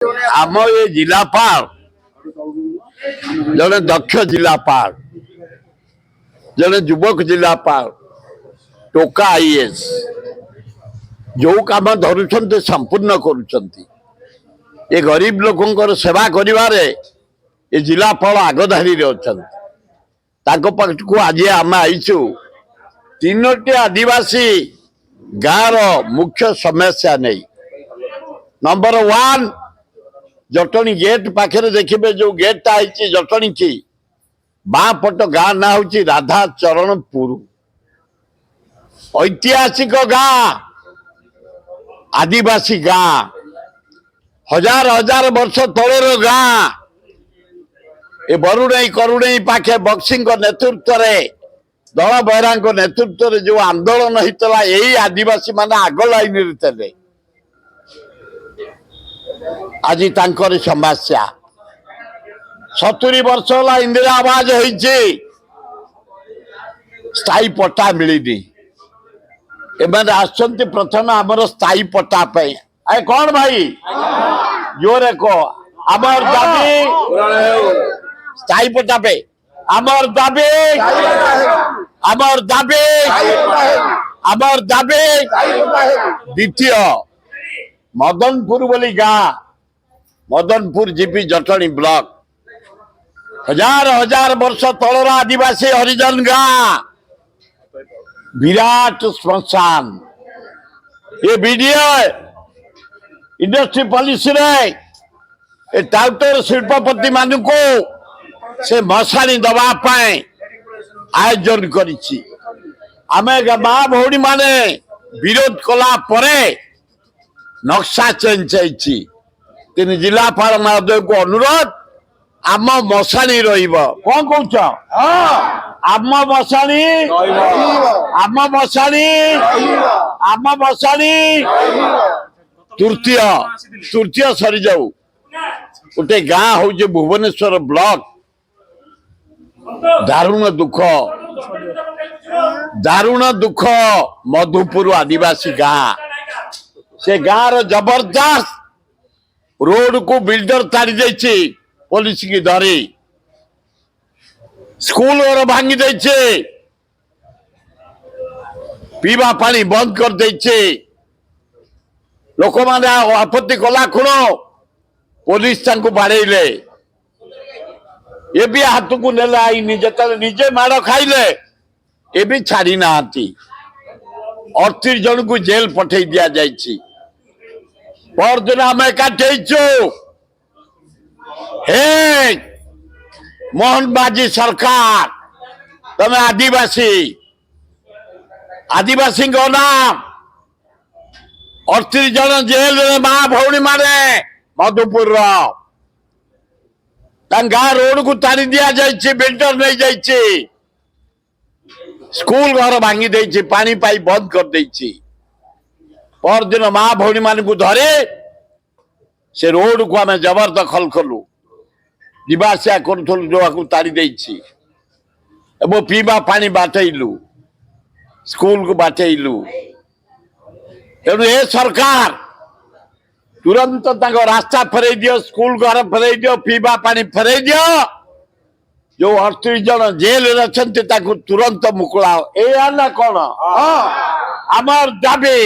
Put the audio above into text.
आम ये जिलापाल जड़े दक्ष जिलापाल जड़े युवक जिलापाल टोका आईएएस जो काम धरुंच संपूर्ण कर गरीब लोक सेवा करिवारे ये जिलापाल आगधारी अच्छा पाखक आज आम आईचु तीनोटी आदिवासी गाँव मुख्य समस्या नहीं। नंबर 1 जटणी गेट पाखे देखिए जो गेटा है जटणी की बाँ पट गाँ ना हूँ राधा चरणपुर ऐतिहासिक गाँ आदिवासी गाँ हजार हजार वर्ष तलर गाँ ए बरुणई करुणई पाखे बक्सी नेतृत्व दल बेहरा नेतृत्व जो आंदोलन होता यही आदिवासी मान आग लाइन थे आज तांकर समस्या 70 वर्ष होला इंदिरा आवास होइछि स्थायी पट्टा मिलनी एमाने आसंती प्रथम आमर स्थायी पट्टा पे ए कौन भाई जोरे को आमर दाबी स्थायी पट्टा पे आमर दाबी द्वितीय मदनपुर बोली गाँ मदनपुर जीपी जटणी ब्लॉक हजार हजार वर्ष तलर आदिवासी हरिजन गाँ विराट श्मशान ये वीडियो इंडस्ट्री पॉलिसी रे टाउटर शिल्पपति मान को से मशाणी दवाई आयोजन करिछि आमे माँ भौणी माने विरोध कला परे नक्शा चेंज तीन जिलापाल महोदय को अनुरोध आम मशाणी कौन कौच आम मशाणी तृतीय सरी जाऊ गोटे गाँ हूँ भुवनेश्वर ब्लॉक दारुण दुख मधुपुर आदिवासी गाँ से गाँव जबरदस्त रोड को बिल्डर तारी देछि पुलिस की धरी स्कूल और भांगी देछि पीवा पानी बंद कर देछि लोक माने आपत्ति कला खुण पुलिस तांको बाड़ेले ये भी हाथ को नेला जिते निजे माड़ खाइले ये भी छाड़ी ना 38 जन को जेल पठे दिया जाइछि परदिन आम एकाठी हे मोहन बाजी सरकार तमे आदिवासी नाम 38 जन जेल माँ भौणी माने मधुपुर गाँ रोड को तारी दिया जाइए बिल्डर नहीं जाइए स्कूल घर भांगी देछि पानी पाई बंद कर देछि परदिन माँ भौणी मान को धरे से रोड को आम जबरदखल कलु जीवासा करूँ जो तारी देछि एवं पीवा पानी बाटैलु स्कूल को बाटैलु तेणु ए सरकार तुरंत रास्ता फेरई दियो स्कूल घर फेरई दियो पीवा पानी फेरई दियो जो 38 जन जेल अच्छा तुरंत मुकुलाओ ए ना कौन आमर दाबी।